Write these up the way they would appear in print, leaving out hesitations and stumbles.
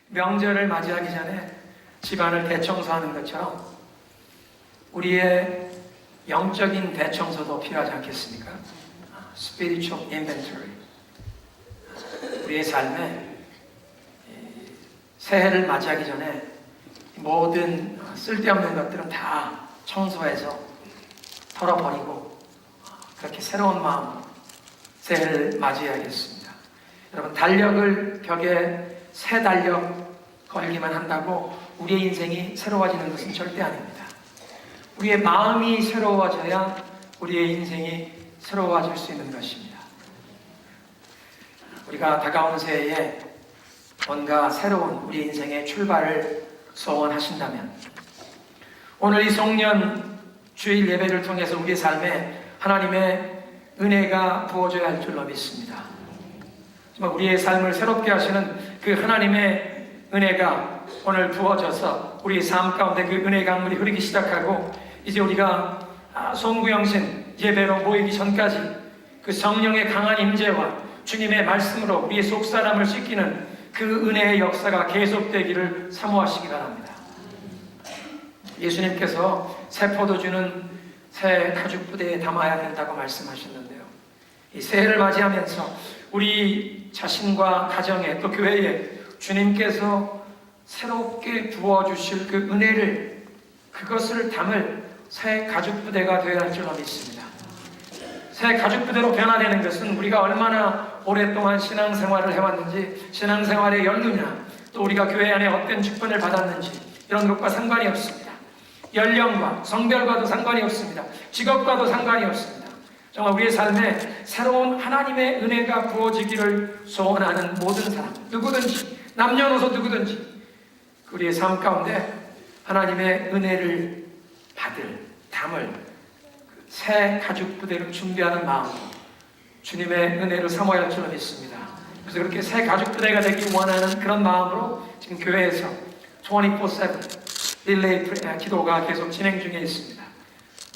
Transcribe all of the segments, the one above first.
명절을 맞이하기 전에 집안을 대청소하는 것처럼 우리의 영적인 대청소도 필요하지 않겠습니까? Spiritual inventory. 우리의 삶에 새해를 맞이하기 전에 모든 쓸데없는 것들은 다 청소해서 털어버리고 그렇게 새로운 마음으로 새해를 맞이해야겠습니다. 여러분, 달력을 벽에 새 달력 걸기만 한다고 우리의 인생이 새로워지는 것은 절대 아닙니다. 우리의 마음이 새로워져야 우리의 인생이 새로워질 수 있는 것입니다. 우리가 다가오는 새해에 뭔가 새로운 우리 인생의 출발을 소원하신다면 오늘 이 송년 주일 예배를 통해서 우리의 삶에 하나님의 은혜가 부어져야 할 줄로 믿습니다. 정말 우리의 삶을 새롭게 하시는 그 하나님의 은혜가 오늘 부어져서 우리의 삶 가운데 그 은혜의 강물이 흐르기 시작하고 이제 우리가 송구영신 예배로 모이기 전까지 그 성령의 강한 임재와 주님의 말씀으로 우리의 속사람을 씻기는 그 은혜의 역사가 계속되기를 사모하시기 바랍니다. 예수님께서 새 포도주는 새 가죽 부대에 담아야 된다고 말씀하셨는데요. 이 새해를 맞이하면서 우리 자신과 가정에 또 교회에 주님께서 새롭게 부어주실 그 은혜를 그것을 담을 새 가죽 부대가 되어야 할 줄로 믿습니다. 새 가죽 부대로 변화되는 것은 우리가 얼마나 오랫동안 신앙생활을 해왔는지, 신앙생활에 연루냐, 또 우리가 교회 안에 어떤 직분을 받았는지 이런 것과 상관이 없습니다. 연령과 성별과도 상관이 없습니다. 직업과도 상관이 없습니다. 정말 우리의 삶에 새로운 하나님의 은혜가 부어지기를 소원하는 모든 사람, 누구든지, 남녀노소 누구든지 우리의 삶 가운데 하나님의 은혜를 담을 새 가죽 부대를 준비하는 마음으로 주님의 은혜를 사모해야 할 줄로 믿습니다. 그래서 그렇게 새 가죽 부대가 되기 원하는 그런 마음으로 지금 교회에서 24/7 릴레이 기도가 계속 진행 중에 있습니다.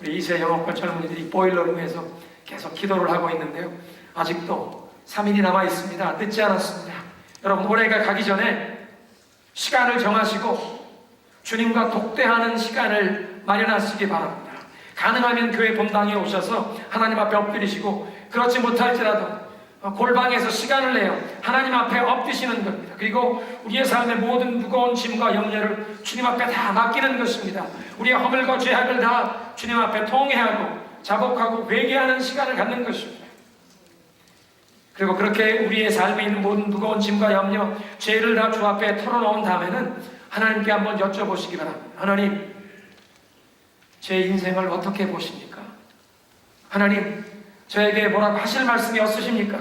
우리 2세 영업권 젊은이들이 보일러룸에서 계속 기도를 하고 있는데요. 아직도 3일이 남아 있습니다. 늦지 않았습니다. 여러분, 올해가 가기 전에 시간을 정하시고 주님과 독대하는 시간을 마련하시기 바랍니다. 가능하면 교회 본당에 오셔서 하나님 앞에 엎드리시고, 그렇지 못할지라도 골방에서 시간을 내어 하나님 앞에 엎드시는 겁니다. 그리고 우리의 삶의 모든 무거운 짐과 염려를 주님 앞에 다 맡기는 것입니다. 우리의 허물과 죄악을 다 주님 앞에 통회하고 자복하고 회개하는 시간을 갖는 것입니다. 그리고 그렇게 우리의 삶에 있는 모든 무거운 짐과 염려, 죄를 다 주 앞에 털어놓은 다음에는 하나님께 한번 여쭤보시기 바랍니다. 하나님, 제 인생을 어떻게 보십니까? 하나님, 저에게 뭐라고 하실 말씀이 없으십니까?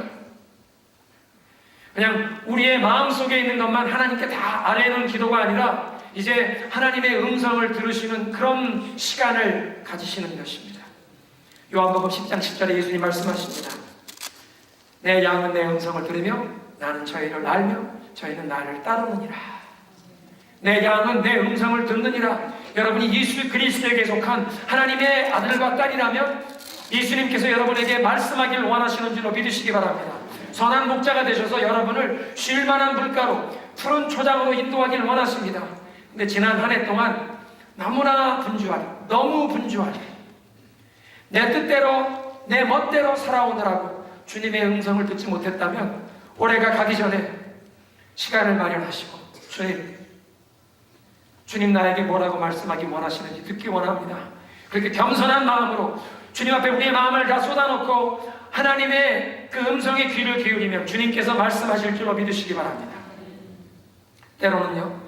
그냥 우리의 마음속에 있는 것만 하나님께 다 아뢰는 기도가 아니라 이제 하나님의 음성을 들으시는 그런 시간을 가지시는 것입니다. 요한복음 10장 10절에 예수님 말씀하십니다. 내 양은 내 음성을 들으며 나는 저희를 알며 저희는 나를 따르느니라. 내 양은 내 음성을 듣느니라. 여러분이 예수 그리스도에게 속한 하나님의 아들과 딸이라면 예수님께서 여러분에게 말씀하기를 원하시는 줄로 믿으시기 바랍니다. 선한 목자가 되셔서 여러분을 쉴만한 물가로 푸른 초장으로 인도하기를 원하십니다. 근데 지난 한 해 동안 너무나 분주하게, 너무 분주하게 내 뜻대로 내 멋대로 살아오느라고 주님의 음성을 듣지 못했다면 올해가 가기 전에 시간을 마련하시고 주님 나에게 뭐라고 말씀하기 원하시는지 듣기 원합니다. 그렇게 겸손한 마음으로 주님 앞에 우리의 마음을 다 쏟아놓고 하나님의 그 음성에 귀를 기울이면 주님께서 말씀하실 줄로 믿으시기 바랍니다. 때로는요,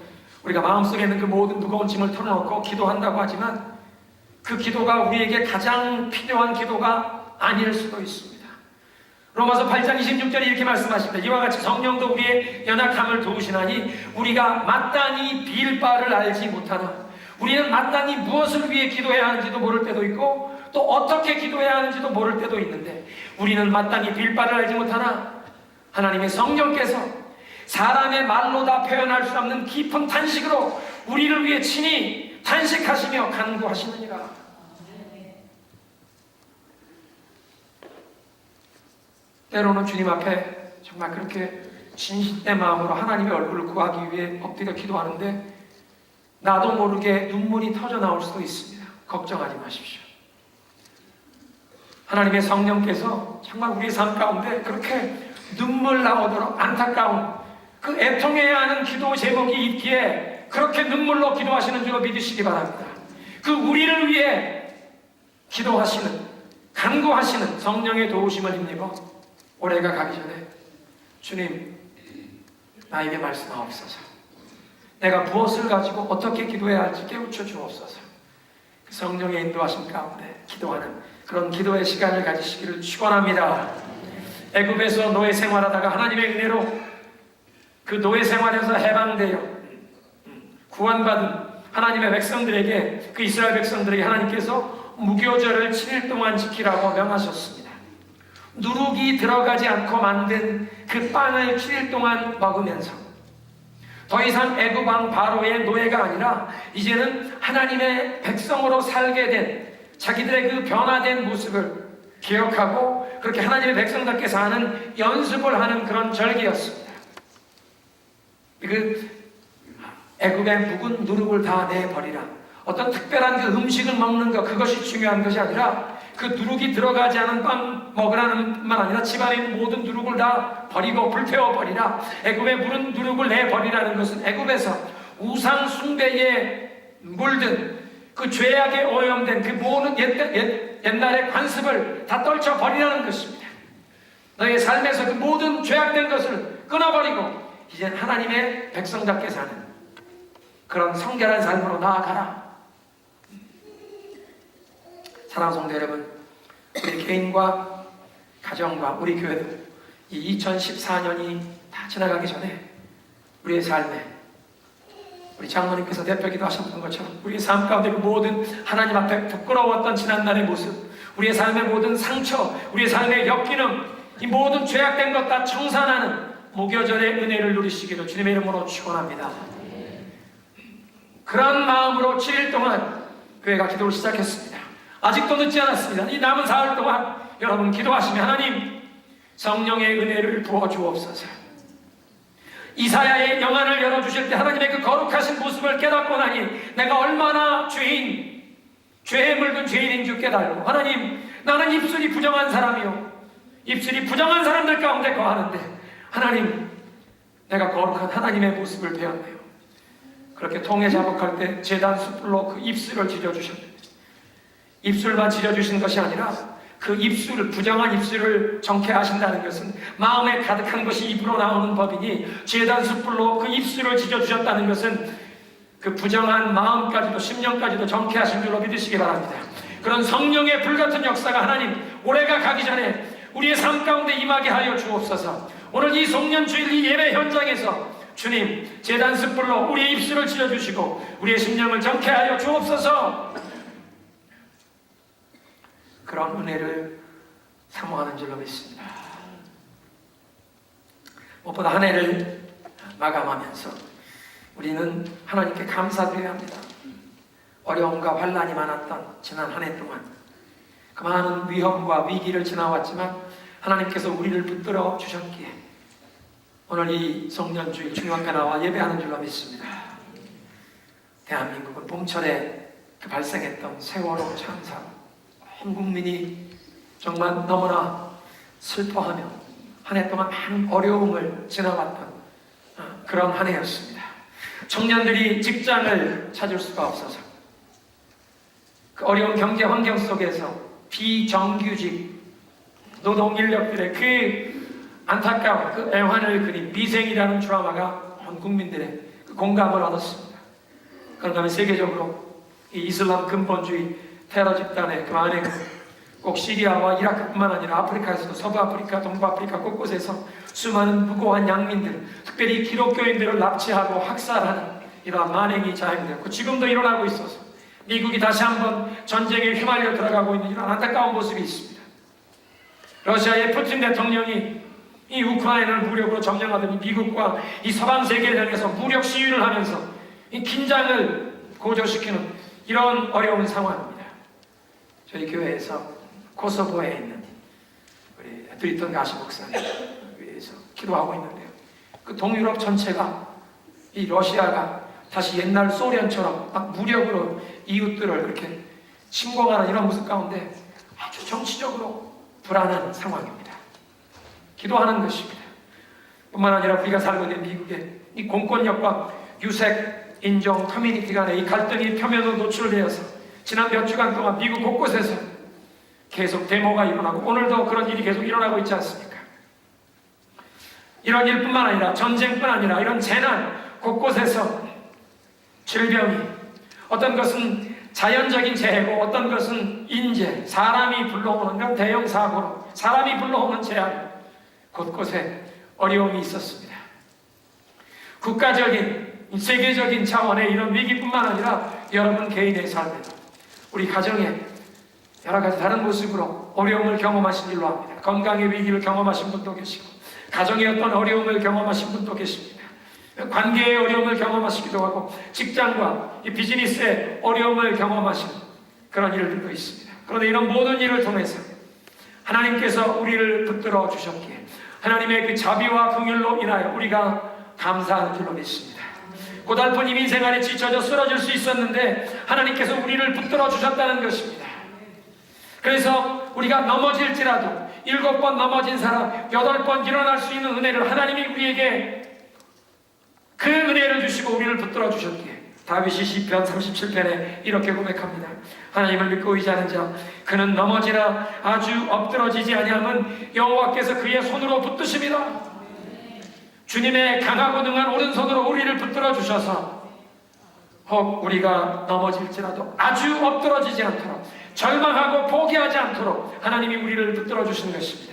우리가 마음속에 있는 그 모든 무거운 짐을 털어놓고 기도한다고 하지만 그 기도가 우리에게 가장 필요한 기도가 아닐 수도 있습니다. 로마서 8장 26절에 이렇게 말씀하십니다. 이와 같이 성령도 우리의 연약함을 도우시나니 우리가 마땅히 빌 바를 알지 못하나 우리는 마땅히 무엇을 위해 기도해야 하는지도 모를 때도 있고 또 어떻게 기도해야 하는지도 모를 때도 있는데, 우리는 마땅히 빌 바를 알지 못하나 하나님의 성령께서 사람의 말로 다 표현할 수 없는 깊은 탄식으로 우리를 위해 친히 탄식하시며 간구하시느니라. 때로는 주님 앞에 정말 그렇게 진실된 마음으로 하나님의 얼굴을 구하기 위해 엎드려 기도하는데 나도 모르게 눈물이 터져 나올 수도 있습니다. 걱정하지 마십시오. 하나님의 성령께서 정말 우리의 삶 가운데 그렇게 눈물 나오도록 안타까운 그 애통해야 하는 기도 제목이 있기에 그렇게 눈물로 기도하시는 줄로 믿으시기 바랍니다. 그 우리를 위해 기도하시는, 간구하시는 성령의 도우심을 힘입어 올해가 가기 전에 주님, 나에게 말씀하옵소서. 내가 무엇을 가지고 어떻게 기도해야 할지 깨우쳐 주옵소서. 그 성령의 인도하심 가운데 기도하는 그런 기도의 시간을 가지시기를 축원합니다. 애굽에서 노예 생활하다가 하나님의 은혜로 그 노예 생활에서 해방되어 구원받은 하나님의 백성들에게, 그 이스라엘 백성들에게 하나님께서 무교절을 7일 동안 지키라고 명하셨습니다. 누룩이 들어가지 않고 만든 그 빵을 7일 동안 먹으면서 더 이상 애굽 왕 바로의 노예가 아니라 이제는 하나님의 백성으로 살게 된 자기들의 그 변화된 모습을 기억하고 그렇게 하나님의 백성답게 사는 연습을 하는 그런 절기였습니다. 그 애굽의 묵은 누룩을 다 내버리라. 어떤 특별한 그 음식을 먹는 것, 그것이 중요한 것이 아니라 그 누룩이 들어가지 않은 빵 먹으라는 뿐만 아니라 집안에 있는 모든 누룩을 다 버리고 불태워버리라. 애굽의 물은 누룩을 내버리라는 것은 애굽에서 우상 숭배에 물든 그 죄악에 오염된 그 모든 옛날의 관습을 다 떨쳐버리라는 것입니다. 너의 삶에서 그 모든 죄악된 것을 끊어버리고 이제 하나님의 백성답게 사는 그런 성결한 삶으로 나아가라. 사랑하는 성도 여러분, 우리 개인과 가정과 우리 교회도 이 2014년이 다 지나가기 전에 우리의 삶에 우리 장로님께서 대표기도 하셨던 것처럼 우리의 삶 가운데 그 모든 하나님 앞에 부끄러웠던 지난날의 모습, 우리의 삶의 모든 상처, 우리의 삶의 역기능, 이 모든 죄악된 것 다 청산하는 무교절의 은혜를 누리시기를 주님의 이름으로 축원합니다. 그런 마음으로 7일 동안 교회가 기도를 시작했습니다. 아직도 늦지 않았습니다. 이 남은 사흘 동안 여러분 기도하시면 하나님 성령의 은혜를 부어주옵소서. 이사야의 영안을 열어주실 때 하나님의 그 거룩하신 모습을 깨닫고 나니 내가 얼마나 죄에 물든 죄인인 줄 깨달고, 하나님 나는 입술이 부정한 사람이요 입술이 부정한 사람들 가운데 거하는데 하나님 내가 거룩한 하나님의 모습을 배웠네요. 그렇게 통에 자복할 때 제단 숯불로 그 입술을 지져주셨는데 입술만 지져주신 것이 아니라 그 입술을, 부정한 입술을 정케하신다는 것은 마음에 가득한 것이 입으로 나오는 법이니 제단 숯불로 그 입술을 지져주셨다는 것은 그 부정한 마음까지도 심령까지도 정케하신 줄로 믿으시기 바랍니다. 그런 성령의 불같은 역사가 하나님 올해가 가기 전에 우리의 삶 가운데 임하게 하여 주옵소서. 오늘 이 송년주일 이 예배 현장에서 주님 제단 숯불로 우리의 입술을 지져주시고 우리의 심령을 정케하여 주옵소서. 그런 은혜를 사모하는 줄로 믿습니다. 무엇보다 한 해를 마감하면서 우리는 하나님께 감사드려야 합니다. 어려움과 환난이 많았던 지난 한 해 동안 그 많은 위험과 위기를 지나왔지만 하나님께서 우리를 붙들어 주셨기에 오늘 이 송년주일 중요한 때 나와 예배하는 줄로 믿습니다. 대한민국은 봄철에 그 발생했던 세월호 참사, 온 국민이 정말 너무나 슬퍼하며 한 해 동안 많은 어려움을 지나왔던 그런 한 해였습니다. 청년들이 직장을 찾을 수가 없어서 그 어려운 경제 환경 속에서 비정규직 노동 인력들의 그 안타까운 그 애환을 그린 미생이라는 드라마가 온 국민들의 그 공감을 얻었습니다. 그런가 하면 세계적으로 이 이슬람 근본주의 테러 집단의 그 안에 꼭 시리아와 이라크뿐만 아니라 아프리카에서도 서부 아프리카, 동부 아프리카 곳곳에서 수많은 무고한 양민들, 특별히 기독교인들을 납치하고 학살하는 이러한 만행이 자행되었고 지금도 일어나고 있어서 미국이 다시 한번 전쟁에 휘말려 들어가고 있는 이런 안타까운 모습이 있습니다. 러시아의 푸틴 대통령이 이 우크라이나를 무력으로 점령하더니 미국과 이 서방 세계를 향해서 무력 시위를 하면서 이 긴장을 고조시키는 이런 어려운 상황입니다. 저희 교회에서 코소보에 있는 우리 드리턴 가시 목사님 위해서 기도하고 있는데요. 그 동유럽 전체가, 이 러시아가 다시 옛날 소련처럼 막 무력으로 이웃들을 그렇게 침공하는 이런 모습 가운데 아주 정치적으로 불안한 상황입니다. 기도하는 것입니다. 뿐만 아니라 우리가 살고 있는 미국의 이 공권력과 유색, 인종, 커뮤니티 간의 이 갈등이 표면으로 노출되어서 지난 몇 주간 동안 미국 곳곳에서 계속 데모가 일어나고 오늘도 그런 일이 계속 일어나고 있지 않습니까? 이런 일뿐만 아니라 전쟁뿐 아니라 이런 재난 곳곳에서 질병이, 어떤 것은 자연적인 재해고 어떤 것은 인재, 사람이 불러오는 그런 대형 사고로 사람이 불러오는 재앙, 곳곳에 어려움이 있었습니다. 국가적인, 세계적인 차원의 이런 위기뿐만 아니라 여러분 개인의 삶에, 우리 가정에 여러 가지 다른 모습으로 어려움을 경험하신 줄로 압니다. 건강의 위기를 경험하신 분도 계시고 가정의 어떤 어려움을 경험하신 분도 계십니다. 관계의 어려움을 경험하시기도 하고 직장과 이 비즈니스의 어려움을 경험하신 그런 일들도 있습니다. 그런데 이런 모든 일을 통해서 하나님께서 우리를 붙들어 주셨기에 하나님의 그 자비와 긍휼로 인하여 우리가 감사하는 줄로 믿습니다. 고달픈 이민 생활에 지쳐져 쓰러질 수 있었는데 하나님께서 우리를 붙들어 주셨다는 것입니다. 그래서 우리가 넘어질지라도 7번 넘어진 사람 8번 일어날 수 있는 은혜를 하나님이 우리에게 그 은혜를 주시고 우리를 붙들어 주셨기에 다윗이 시편 37편에 이렇게 고백합니다. 하나님을 믿고 의지하는 자 그는 넘어지나 아주 엎드러지지 아니함은 여호와께서 그의 손으로 붙드십니다. 주님의 강하고 능한 오른손으로 우리를 붙들어 주셔서 혹 우리가 넘어질지라도 아주 엎드러지지 않도록 절망하고 포기하지 않도록 하나님이 우리를 붙들어 주시는 것입니다.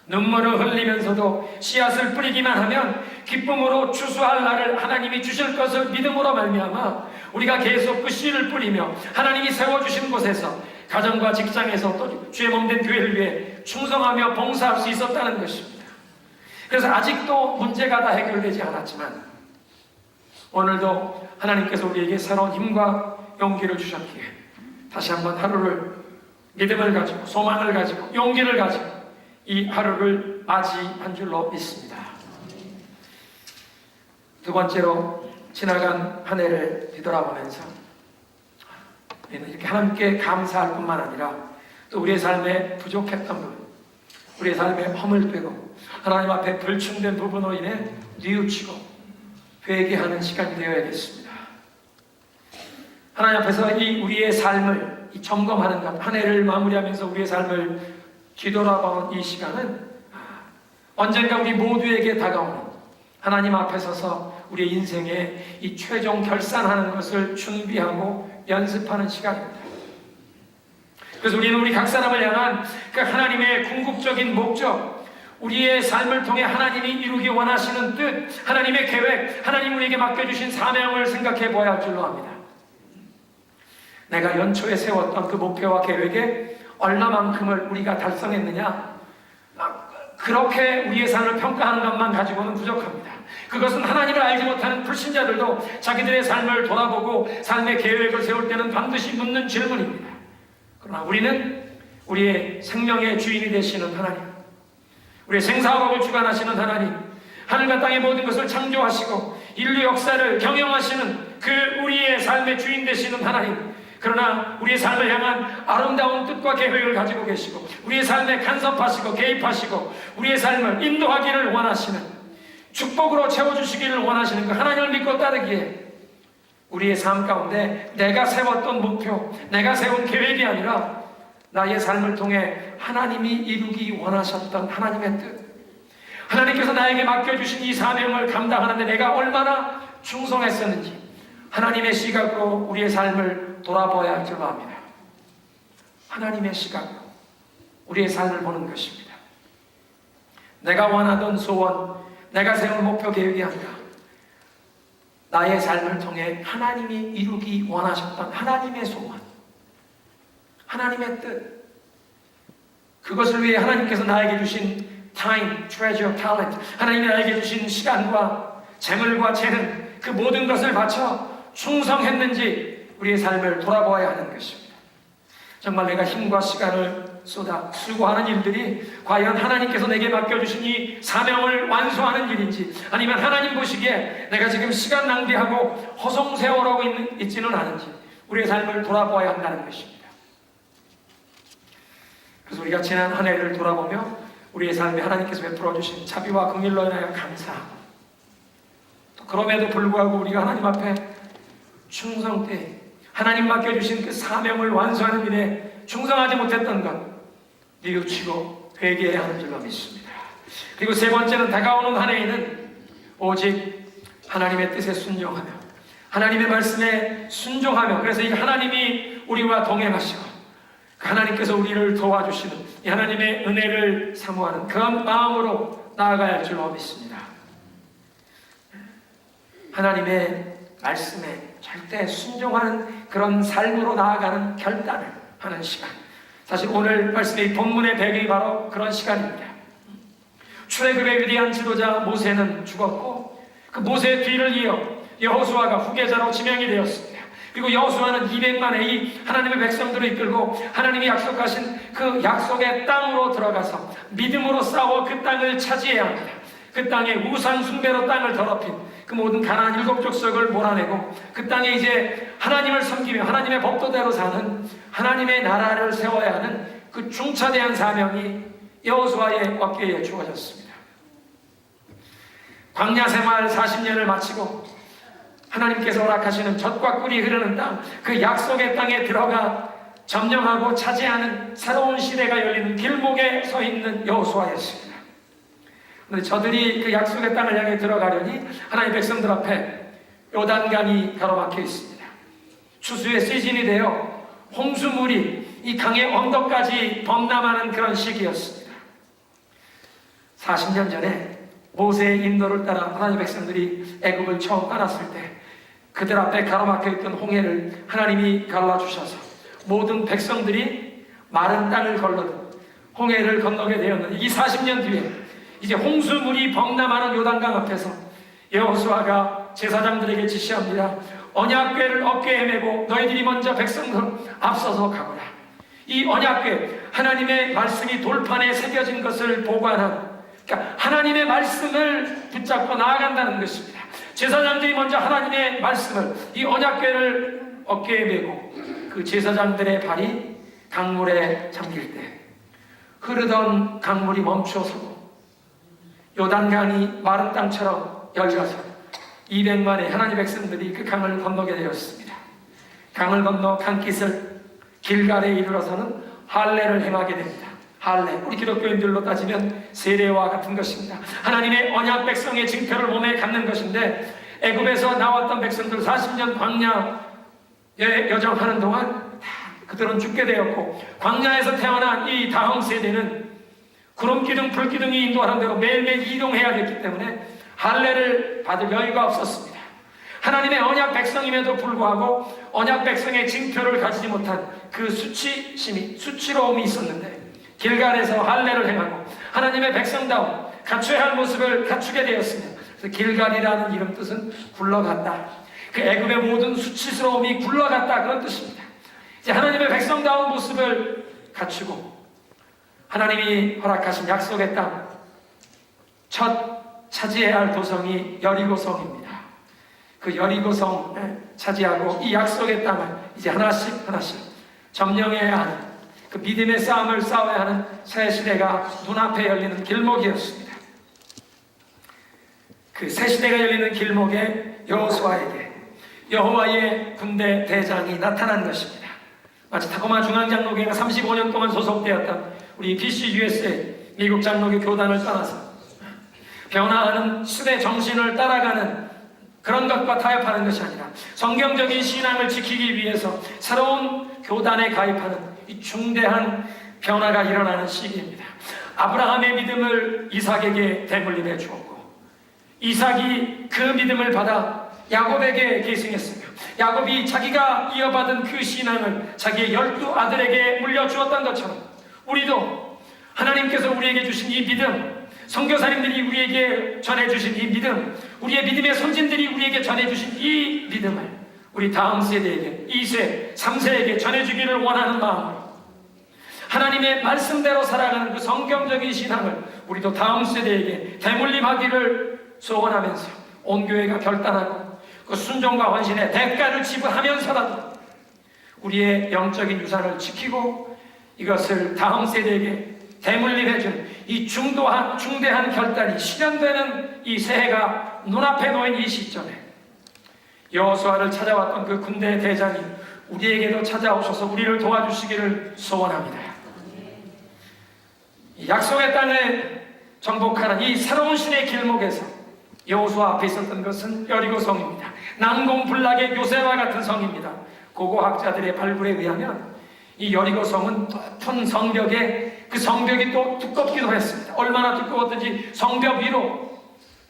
눈물을 흘리면서도 씨앗을 뿌리기만 하면 기쁨으로 추수할 날을 하나님이 주실 것을 믿음으로 말미암아 우리가 계속 그 씨를 뿌리며 하나님이 세워주신 곳에서 가정과 직장에서 또 주의 몸된 교회를 위해 충성하며 봉사할 수 있었다는 것입니다. 그래서 아직도 문제가 다 해결되지 않았지만 오늘도 하나님께서 우리에게 새로운 힘과 용기를 주셨기에 다시 한번 하루를 믿음을 가지고 소망을 가지고 용기를 가지고 이 하루를 맞이한 줄로 믿습니다. 두 번째로 지나간 한 해를 뒤돌아보면서 이렇게 하나님께 감사할 뿐만 아니라 또 우리의 삶에 부족했던 부분, 우리의 삶에 허물되고 하나님 앞에 불충된 부분으로 인해 뉘우치고 회개하는 시간이 되어야겠습니다. 하나님 앞에서 이 우리의 삶을 점검하는 것, 한 해를 마무리하면서 우리의 삶을 뒤돌아보는 이 시간은 언젠가 우리 모두에게 다가오는 하나님 앞에 서서 우리의 인생의 이 최종 결산하는 것을 준비하고 연습하는 시간입니다. 그래서 우리는 우리 각 사람을 향한 그 하나님의 궁극적인 목적, 우리의 삶을 통해 하나님이 이루기 원하시는 뜻, 하나님의 계획, 하나님 우리에게 맡겨주신 사명을 생각해 보아야 할 줄로 압니다. 내가 연초에 세웠던 그 목표와 계획에 얼마만큼을 우리가 달성했느냐, 그렇게 우리의 삶을 평가하는 것만 가지고는 부족합니다. 그것은 하나님을 알지 못하는 불신자들도 자기들의 삶을 돌아보고 삶의 계획을 세울 때는 반드시 묻는 질문입니다. 그러나 우리는 우리의 생명의 주인이 되시는 하나님, 우리의 생사화복을 주관하시는 하나님, 하늘과 땅의 모든 것을 창조하시고 인류 역사를 경영하시는 그 우리의 삶의 주인 되시는 하나님, 그러나 우리의 삶을 향한 아름다운 뜻과 계획을 가지고 계시고 우리의 삶에 간섭하시고 개입하시고 우리의 삶을 인도하기를 원하시는, 축복으로 채워주시기를 원하시는 그 하나님을 믿고 따르기에 우리의 삶 가운데 내가 세웠던 목표, 내가 세운 계획이 아니라 나의 삶을 통해 하나님이 이루기 원하셨던 하나님의 뜻, 하나님께서 나에게 맡겨주신 이 사명을 감당하는데 내가 얼마나 충성했었는지 하나님의 시각으로 우리의 삶을 돌아보아야 할 줄로 압니다. 하나님의 시각으로 우리의 삶을 보는 것입니다. 내가 원하던 소원, 내가 세운 목표 계획이 아니라 나의 삶을 통해 하나님이 이루기 원하셨던 하나님의 소원, 하나님의 뜻, 그것을 위해 하나님께서 나에게 주신 time, treasure, talent, 하나님이 나에게 주신 시간과 재물과 재능, 그 모든 것을 바쳐 충성했는지 우리의 삶을 돌아보아야 하는 것입니다. 정말 내가 힘과 시간을 쏟아 수고하는 일들이 과연 하나님께서 내게 맡겨주신 이 사명을 완수하는 일인지, 아니면 하나님 보시기에 내가 지금 시간 낭비하고 허송세월하고 있지는 않은지 우리의 삶을 돌아보아야 한다는 것입니다. 그래서 우리가 지난 한 해를 돌아보며 우리의 삶에 하나님께서 베풀어 주신 자비와 긍휼로 인하여 감사하고, 또 그럼에도 불구하고 우리가 하나님 앞에 충성되 하나님 맡겨주신 그 사명을 완수하는 일에 충성하지 못했던 것 뉘우치고 회개해야 하는 줄로 믿습니다. 그리고 세 번째는 다가오는 한 해에는 오직 하나님의 뜻에 순종하며 하나님의 말씀에 순종하며, 그래서 이 하나님이 우리와 동행하시고 하나님께서 우리를 도와주시는 이 하나님의 은혜를 사모하는 그런 마음으로 나아가야 할 줄로 믿습니다. 하나님의 말씀에 절대 순종하는 그런 삶으로 나아가는 결단을 하는 시간, 사실 오늘 말씀의 본문의 배경이 바로 그런 시간입니다. 출애굽의 위대한 지도자 모세는 죽었고 그 모세의 뒤를 이어 여호수아가 후계자로 지명이 되었습니다. 그리고 여호수아는 200만의 이 하나님의 백성들을 이끌고 하나님이 약속하신 그 약속의 땅으로 들어가서 믿음으로 싸워 그 땅을 차지해야 합니다. 그 땅에 우상 숭배로 땅을 더럽힌 그 모든 가나안 7 족속을 몰아내고 그 땅에 이제 하나님을 섬기며 하나님의 법도대로 사는 하나님의 나라를 세워야 하는 그 중차대한 사명이 여호수아의 어깨에 주어졌습니다. 광야 생활 40년을 마치고 하나님께서 허락하시는 젖과 꿀이 흐르는 땅, 그 약속의 땅에 들어가 점령하고 차지하는 새로운 시대가 열리는 길목에 서 있는 여호수아였습니다. 그런데 저들이 그 약속의 땅을 향해 들어가려니 하나님의 백성들 앞에 요단강이 가로막혀 있습니다. 추수의 시즌이 되어 홍수물이 이 강의 언덕까지 범람하는 그런 시기였습니다. 40년 전에 모세의 인도를 따라 하나님의 백성들이 애굽을 처음 떠났을 때 그들 앞에 가로막혀 있던 홍해를 하나님이 갈라주셔서 모든 백성들이 마른 땅을 걸러도 홍해를 건너게 되었는데, 이 40년 뒤에 이제 홍수물이 범람하는 요단강 앞에서 여호수아가 제사장들에게 지시합니다. 언약궤를 어깨에 메고 너희들이 먼저 백성들 앞서서 가거라. 이 언약궤, 하나님의 말씀이 돌판에 새겨진 것을 보관한, 그러니까 하나님의 말씀을 붙잡고 나아간다는 것입니다. 제사장들이 먼저 하나님의 말씀을, 이 언약궤를 어깨에 메고 그 제사장들의 발이 강물에 잠길 때 흐르던 강물이 멈춰서고 요단강이 마른 땅처럼 열려서 200만의 하나님의 백성들이 그 강을 건너게 되었습니다. 강을 건너 강깃을 길갈에 이르러서는 할례를 행하게 됩니다. 할례, 우리 기독교인들로 따지면 세례와 같은 것입니다. 하나님의 언약 백성의 징표를 몸에 갖는 것인데, 애굽에서 나왔던 백성들 40년 광야에 여정하는 동안 다 그들은 죽게 되었고, 광야에서 태어난 이 다음 세대는 구름기둥 불기둥이 인도하는 대로 매일매일 이동해야 됐기 때문에 할례를 받을 여유가 없었습니다. 하나님의 언약 백성임에도 불구하고 언약 백성의 징표를 가지지 못한 그 수치로움이 있었는데, 길갈에서 할례를 행하고 하나님의 백성다운 갖춰야 할 모습을 갖추게 되었습니다. 그래서 길갈이라는 이름 뜻은 굴러갔다. 그 애굽의 모든 수치스러움이 굴러갔다, 그런 뜻입니다. 이제 하나님의 백성다운 모습을 갖추고 하나님이 허락하신 약속의 땅, 첫 차지해야 할 도성이 여리고성입니다. 그 여리고성을 차지하고 이 약속의 땅을 이제 하나씩 점령해야 하는, 그 믿음의 싸움을 싸워야 하는 새 시대가 눈앞에 열리는 길목이었습니다. 그 새 시대가 열리는 길목에 여호수아에게 여호와의 군대 대장이 나타난 것입니다. 마치 타코마 중앙장로교회가 35년 동안 소속되었던 우리 BCUSA 미국 장로교 교단을 떠나서 변화하는 시대 정신을 따라가는 그런 것과 타협하는 것이 아니라 성경적인 신앙을 지키기 위해서 새로운 교단에 가입하는 이 중대한 변화가 일어나는 시기입니다. 아브라함의 믿음을 이삭에게 대물림해 주었고, 이삭이 그 믿음을 받아 야곱에게 계승했으며, 야곱이 자기가 이어받은 그 신앙을 자기의 12아들에게 물려주었던 것처럼 우리도 하나님께서 우리에게 주신 이 믿음, 선교사님들이 우리에게 전해주신 이 믿음, 우리의 믿음의 선진들이 우리에게 전해주신 이 믿음을 우리 다음 세대에게, 2세, 3세에게 전해주기를 원하는 마음으로 하나님의 말씀대로 살아가는 그 성경적인 신앙을 우리도 다음 세대에게 대물림하기를 소원하면서 온 교회가 결단하고 그 순종과 헌신의 대가를 지불하면서라도 우리의 영적인 유산을 지키고 이것을 다음 세대에게 대물림해준 이 중대한 결단이 실현되는 이 새해가 눈앞에 놓인 이 시점에 여호수아를 찾아왔던 그 군대 대장이 우리에게도 찾아오셔서 우리를 도와주시기를 소원합니다. 약속의 땅을 정복하는 이 새로운 신의 길목에서 여호수아 앞에 있었던 것은 여리고성입니다. 난공불락의 요새와 같은 성입니다. 고고학자들의 발굴에 의하면 이 여리고성은 높은 성벽에 그 성벽이 또 두껍기도 했습니다. 얼마나 두꺼웠든지 성벽 위로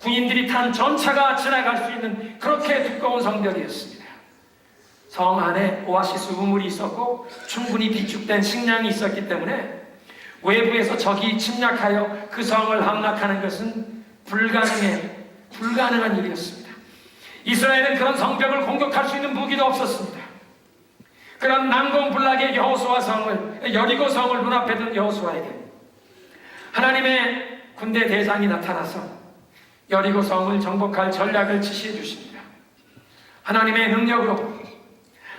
군인들이 탄 전차가 지나갈 수 있는 그렇게 두꺼운 성벽이었습니다. 성 안에 오아시스 우물이 있었고 충분히 비축된 식량이 있었기 때문에 외부에서 적이 침략하여 그 성을 함락하는 것은 불가능한 일이었습니다. 이스라엘은 그런 성벽을 공격할 수 있는 무기도 없었습니다. 그런 난공불락의 여리고 성을 눈앞에 둔 여호수아에게 하나님의 군대 대장이 나타나서 여리고 성을 정복할 전략을 지시해 주십니다. 하나님의 능력으로,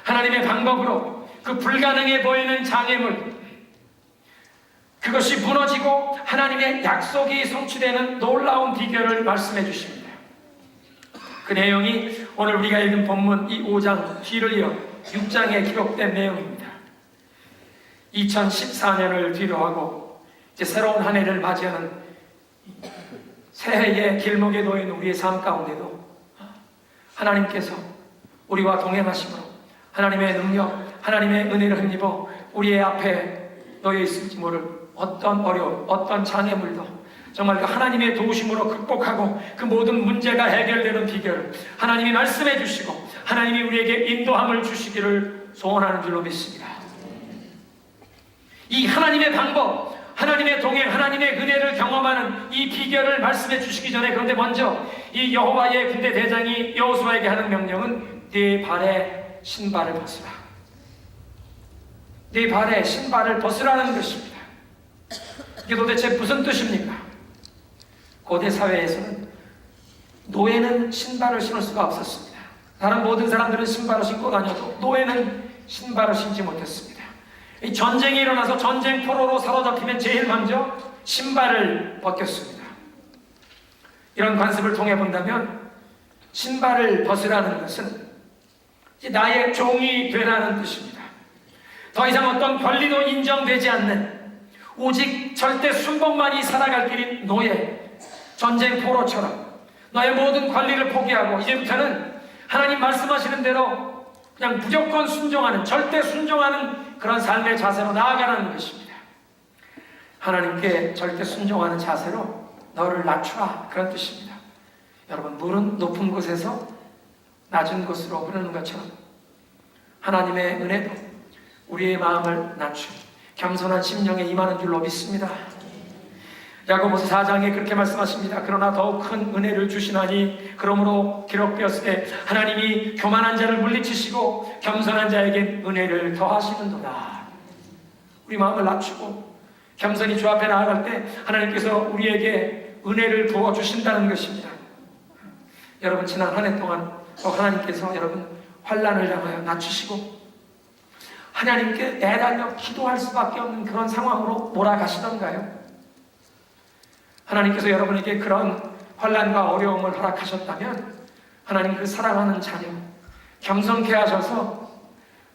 하나님의 방법으로 그 불가능해 보이는 장애물, 그것이 무너지고 하나님의 약속이 성취되는 놀라운 비결을 말씀해 주십니다. 그 내용이 오늘 우리가 읽은 본문 이 5장 뒤를 이어 6장에 기록된 내용입니다. 2014년을 뒤로 하고 이제 새로운 한 해를 맞이하는 새해의 길목에 놓인 우리의 삶 가운데도 하나님께서 우리와 동행하심으로 하나님의 능력, 하나님의 은혜를 힘입어 우리의 앞에 놓여 있을지 모를 어떤 어려움, 어떤 장애물도 정말 그 하나님의 도우심으로 극복하고 그 모든 문제가 해결되는 비결을 하나님이 말씀해 주시고 하나님이 우리에게 인도함을 주시기를 소원하는 줄로 믿습니다. 이 하나님의 방법, 하나님의 동행, 하나님의 은혜를 경험하는 이 비결을 말씀해 주시기 전에 그런데 먼저 이 여호와의 군대 대장이 여호수아에게 하는 명령은 네 발에 신발을 벗으라. 네 발에 신발을 벗으라는 것입니다. 이게 도대체 무슨 뜻입니까? 고대 사회에서는 노예는 신발을 신을 수가 없었습니다. 다른 모든 사람들은 신발을 신고 다녀도 노예는 신발을 신지 못했습니다. 이 전쟁이 일어나서 전쟁 포로로 사로잡히면 제일 먼저 신발을 벗겼습니다. 이런 관습을 통해 본다면 신발을 벗으라는 것은 나의 종이 되라는 뜻입니다. 더 이상 어떤 권리도 인정되지 않는 오직 절대 순복만이 살아갈 길인 노예, 전쟁 포로처럼 너의 모든 권리를 포기하고 이제부터는 하나님 말씀하시는 대로 그냥 무조건 순종하는, 절대 순종하는 그런 삶의 자세로 나아가라는 것입니다. 하나님께 절대 순종하는 자세로 너를 낮추라, 그런 뜻입니다. 여러분, 물은 높은 곳에서 낮은 곳으로 흐르는 것처럼 하나님의 은혜도 우리의 마음을 낮추 겸손한 심령에 임하는 줄로 믿습니다. 야고보서 4장에 그렇게 말씀하십니다. 그러나 더욱 큰 은혜를 주시나니 그러므로 기록되었으되 하나님이 교만한 자를 물리치시고 겸손한 자에게 은혜를 더하시는도다. 우리 마음을 낮추고 겸손히 주 앞에 나아갈 때 하나님께서 우리에게 은혜를 부어주신다는 것입니다. 여러분, 지난 한 해 동안 하나님께서 여러분 환난을 당하여 낮추시고 하나님께 애달려 기도할 수밖에 없는 그런 상황으로 몰아가시던가요? 하나님께서 여러분에게 그런 환난과 어려움을 허락하셨다면 하나님 그 사랑하는 자녀 겸손케 하셔서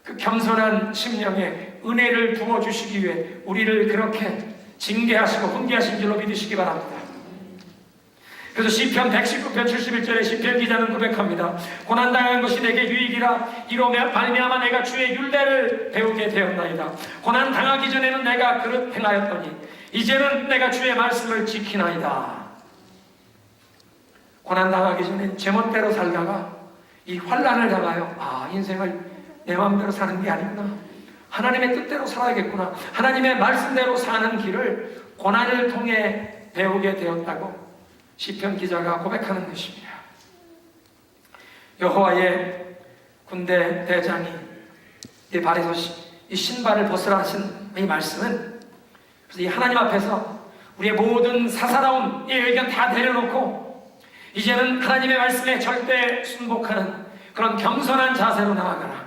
그 겸손한 심령에 은혜를 부어주시기 위해 우리를 그렇게 징계하시고 훈계하신 줄로 믿으시기 바랍니다. 그래서 시편 119편 71절에 시편 기자는 고백합니다. 고난당한 것이 내게 유익이라 이로 말미암아 내가 주의 율례를 배우게 되었나이다. 고난당하기 전에는 내가 그릇 행하였더니 이제는 내가 주의 말씀을 지키나이다. 고난당하기 전엔 제멋대로 살다가 이 환난을 당하여 인생을 내 마음대로 사는 게 아니구나, 하나님의 뜻대로 살아야겠구나, 하나님의 말씀대로 사는 길을 고난을 통해 배우게 되었다고 시편 기자가 고백하는 것입니다. 여호와의 군대 대장이 네 발에서 이 신발을 벗으라 하신 이 말씀은 그래서 이 하나님 앞에서 우리의 모든 사사로운 이 의견 다 내려놓고 이제는 하나님의 말씀에 절대 순복하는 그런 겸손한 자세로 나아가라.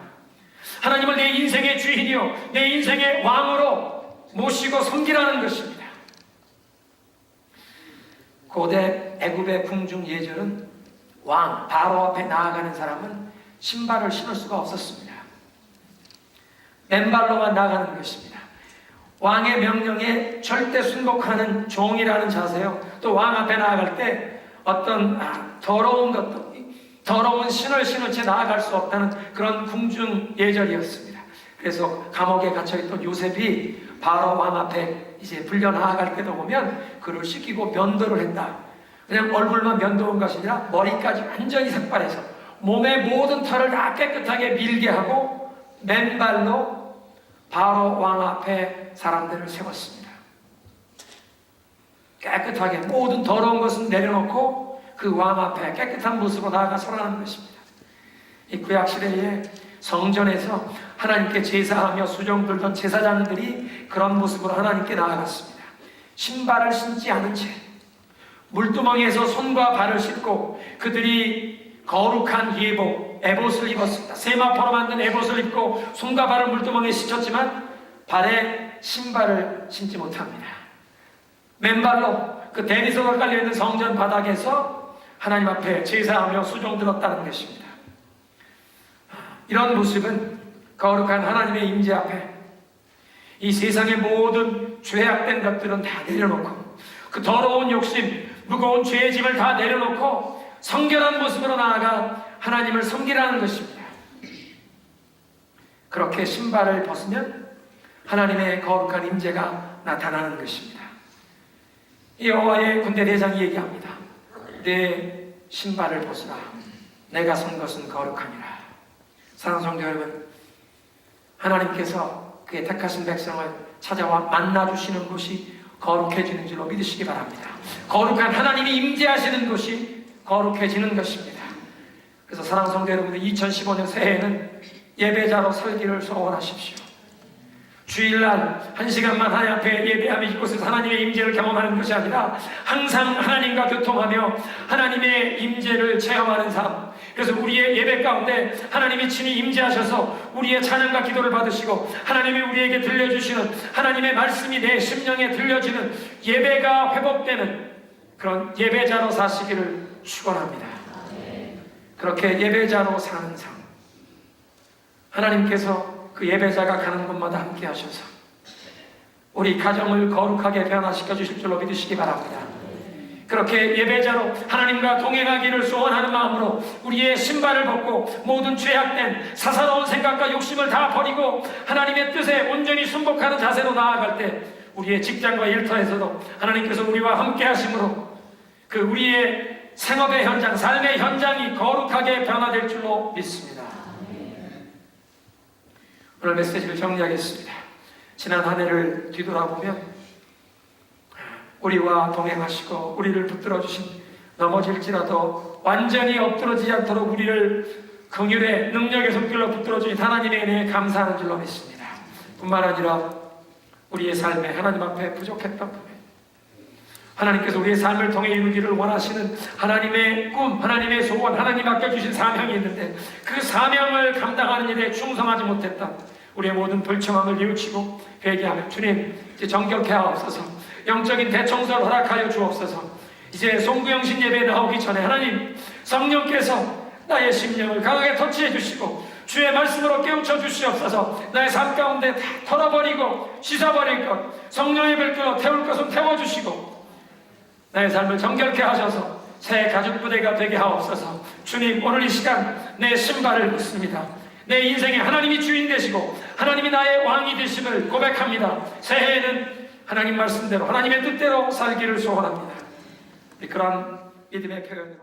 하나님을 내 인생의 주인이요 내 인생의 왕으로 모시고 섬기라는 것입니다. 고대 애굽의 궁중 예절은 왕 바로 앞에 나아가는 사람은 신발을 신을 수가 없었습니다. 맨발로만 나가는 것입니다. 왕의 명령에 절대 순복하는 종이라는 자세요. 또 왕 앞에 나아갈 때 어떤 더러운 것도 더러운 신을 신은 채 나아갈 수 없다는 그런 궁중 예절이었습니다. 그래서 감옥에 갇혀있던 요셉이 바로 왕 앞에 이제 불려 나아갈 때도 보면 그를 씻기고 면도를 했다. 그냥 얼굴만 면도한 것이 아니라 머리까지 완전히 삭발해서 몸의 모든 털을 다 깨끗하게 밀게 하고 맨발로 바로 왕 앞에 사람들을 세웠습니다. 깨끗하게 모든 더러운 것은 내려놓고 그 왕 앞에 깨끗한 모습으로 나아가 설하는 것입니다. 이 구약시대에 성전에서 하나님께 제사하며 수종 들던 제사장들이 그런 모습으로 하나님께 나아갔습니다. 신발을 신지 않은 채 물두멍에서 손과 발을 씻고 그들이 거룩한 예복, 에봇을 입었습니다. 세마포로 만든 에봇을 입고 손과 발을 물두멍에 씻었지만 발에 신발을 신지 못합니다. 맨발로 그 대리석을 깔려있는 성전 바닥에서 하나님 앞에 제사하며 수종 들었다는 것입니다. 이런 모습은 거룩한 하나님의 임재 앞에 이 세상의 모든 죄악된 것들은 다 내려놓고 그 더러운 욕심, 무거운 죄의 짐을 다 내려놓고 성결한 모습으로 나아가 하나님을 섬기라는 것입니다. 그렇게 신발을 벗으면 하나님의 거룩한 임재가 나타나는 것입니다. 여호와의 군대 대장이 얘기합니다. 내 신발을 벗으라. 내가 선 것은 거룩하니라. 사랑하는 성도 여러분, 하나님께서 그의 택하신 백성을 찾아와 만나주시는 곳이 거룩해지는 줄로 믿으시기 바랍니다. 거룩한 하나님이 임재하시는 곳이 거룩해지는 것입니다. 그래서 사랑하는 성도 여러분들, 2015년 새해에는 예배자로 살기를 소원하십시오. 주일날 1시간만 하나님 앞에 예배하며 이곳에서 하나님의 임재를 경험하는 것이 아니라 항상 하나님과 교통하며 하나님의 임재를 체험하는 삶. 그래서 우리의 예배 가운데 하나님이 친히 임재하셔서 우리의 찬양과 기도를 받으시고 하나님이 우리에게 들려주시는 하나님의 말씀이 내 심령에 들려지는 예배가 회복되는 그런 예배자로 사시기를 축원합니다. 그렇게 예배자로 사는 삶, 하나님께서 그 예배자가 가는 곳마다 함께 하셔서 우리 가정을 거룩하게 변화시켜 주실 줄로 믿으시기 바랍니다. 그렇게 예배자로 하나님과 동행하기를 소원하는 마음으로 우리의 신발을 벗고 모든 죄악된 사사로운 생각과 욕심을 다 버리고 하나님의 뜻에 온전히 순복하는 자세로 나아갈 때 우리의 직장과 일터에서도 하나님께서 우리와 함께 하심으로 그 우리의 생업의 현장, 삶의 현장이 거룩하게 변화될 줄로 믿습니다. 오늘 메시지를 정리하겠습니다. 지난 한 해를 뒤돌아보면 우리와 동행하시고 우리를 붙들어주신, 넘어질지라도 완전히 엎드러지지 않도록 우리를 긍휼의 능력의 손길로 붙들어주신 하나님의 은혜에 감사하는 줄로 믿습니다. 뿐만 아니라 우리의 삶에 하나님 앞에 부족했던 부분, 하나님께서 우리의 삶을 통해 이루기를 원하시는 하나님의 꿈, 하나님의 소원, 하나님 맡겨주신 사명이 있는데 그 사명을 감당하는 일에 충성하지 못했던 우리의 모든 불청함을 뉘우치고 회개하며 주님 이제 정결케 하옵소서, 영적인 대청소를 허락하여 주옵소서. 이제 송구영신 예배에 나오기 전에 하나님 성령께서 나의 심령을 강하게 터치해 주시고 주의 말씀으로 깨우쳐 주시옵소서. 나의 삶 가운데 다 털어버리고 씻어버릴 것, 성령의 불길로 태울 것은 태워주시고 나의 삶을 정결케 하셔서 새 가죽 부대가 되게 하옵소서. 주님, 오늘 이 시간 내 신발을 벗습니다. 내 인생에 하나님이 주인 되시고 하나님이 나의 왕이 되심을 고백합니다. 새해에는 하나님 말씀대로 하나님의 뜻대로 살기를 소원합니다. 그런 믿음의 표현으로